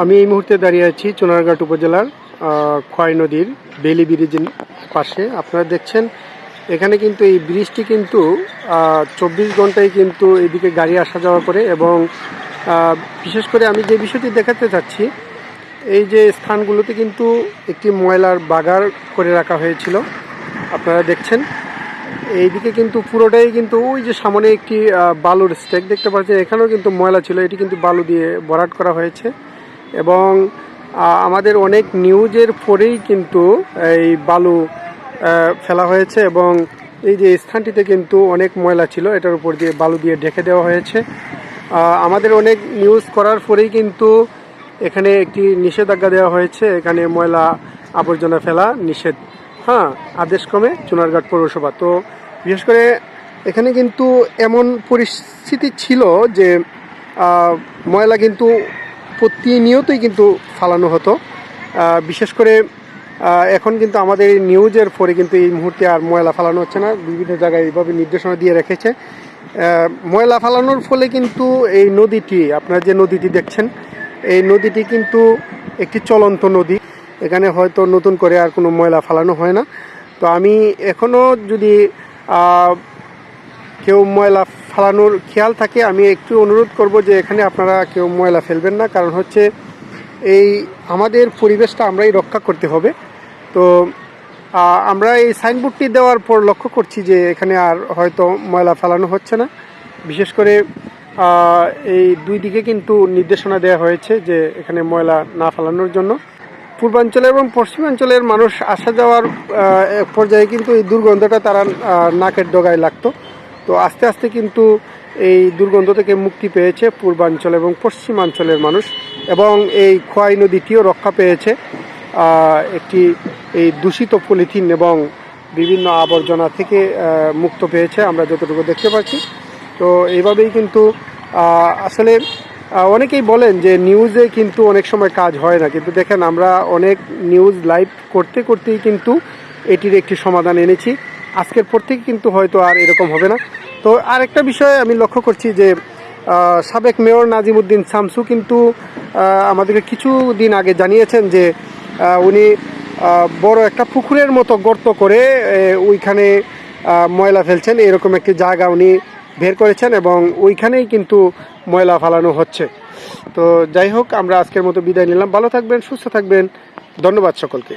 আমি এই মুহূর্তে দাঁড়িয়ে আছি চুনারঘাট উপজেলার খোয়াই নদীর বেলি ব্রিজের পাশে। আপনারা দেখছেন এখানে কিন্তু এই ব্রিজটি কিন্তু 24 ঘন্টায় কিন্তু এদিকে গাড়ি আসা যাওয়া করে, এবং বিশেষ করে আমি যে বিষয়টি দেখাতে চাচ্ছি, এই যে স্থানগুলোতে কিন্তু একটি ময়লার বাগার করে রাখা হয়েছিল। আপনারা দেখছেন এইদিকে কিন্তু পুরোটাই কিন্তু ওই যে সামনে একটি বালুর স্টেক দেখতে পাচ্ছেন, এখানেও কিন্তু ময়লা ছিল, এটি কিন্তু বালু দিয়ে ভরাট করা হয়েছে। এবং আমাদের অনেক নিউজের পরেই কিন্তু এই বালু ফেলা হয়েছে, এবং এই যে স্থানটিতে কিন্তু অনেক ময়লা ছিল, এটার উপর দিয়ে বালু দিয়ে ঢেকে দেওয়া হয়েছে। আমাদের অনেক নিউজ করার পরেই কিন্তু এখানে একটি নিষেধাজ্ঞা দেওয়া হয়েছে, এখানে ময়লা আবর্জনা ফেলা নিষেধ, আদেশক্রমে চুনারঘাট পৌরসভা। তো বিশেষ করে এখানে কিন্তু এমন পরিস্থিতি ছিল যে ময়লা কিন্তু প্রতিনিয়তই কিন্তু ফালানো হতো। বিশেষ করে এখন কিন্তু আমাদের এই নিউজের পরে কিন্তু এই মুহূর্তে আর ময়লা ফালানো হচ্ছে না, বিভিন্ন জায়গায় এইভাবে নির্দেশনা দিয়ে রেখেছে। ময়লা ফালানোর ফলে কিন্তু এই নদীটি, আপনারা যে নদীটি দেখছেন, এই নদীটি কিন্তু একটি চলন্ত নদী, এখানে হয়তো নতুন করে আর কোনো ময়লা ফালানো হয় না। তো আমি এখনও যদি কেউ ময়লা ফালানোর খেয়াল থাকে, আমি একটু অনুরোধ করব যে এখানে আপনারা কেউ ময়লা ফেলবেন না, কারণ হচ্ছে এই আমাদের পরিবেশটা আমরাই রক্ষা করতে হবে। তো আমরা এই সাইনবোর্ডটি দেওয়ার পর লক্ষ্য করছি যে এখানে আর হয়তো ময়লা ফেলানো হচ্ছে না। বিশেষ করে এই দুই দিকে কিন্তু নির্দেশনা দেওয়া হয়েছে যে এখানে ময়লা না ফেলানোর জন্য। পূর্বাঞ্চলের এবং পশ্চিমাঞ্চলের মানুষ আসা যাওয়ার পর্যায়ে কিন্তু এই দুর্গন্ধটা তারা নাকের ডগায় লাগতো। তো আস্তে আস্তে কিন্তু এই দুর্গন্ধ থেকে মুক্তি পেয়েছে পূর্বাঞ্চল এবং পশ্চিমাঞ্চলের মানুষ, এবং এই খোয়াই নদীটিও রক্ষা পেয়েছে একটি এই দূষিত পলিথিন এবং বিভিন্ন আবর্জনা থেকে মুক্ত পেয়েছে, আমরা যতটুকু দেখতে পাচ্ছি। তো এইভাবেই কিন্তু আসলে অনেকেই বলেন যে নিউজে কিন্তু অনেক সময় কাজ হয় না, কিন্তু দেখেন আমরা অনেক নিউজ লাইভ করতে করতেই কিন্তু এটির একটি সমাধান এনেছি। আজকের পর থেকে কিন্তু হয়তো আর এরকম হবে না। তো আরেকটা বিষয় আমি লক্ষ্য করছি যে সাবেক মেয়র নাজিমউদ্দিন শামসু কিন্তু আমাদেরকে কিছু দিন আগে জানিয়েছেন যে উনি বড় একটা পুকুরের মতো গর্ত করে ওইখানে ময়লা ফেলছেন, এরকম একটি জায়গা উনি বের করেছেন, এবং ওইখানেই কিন্তু ময়লা ফালানো হচ্ছে। তো যাই হোক, আমরা আজকের মতো বিদায় নিলাম। ভালো থাকবেন, সুস্থ থাকবেন, ধন্যবাদ সকলকে।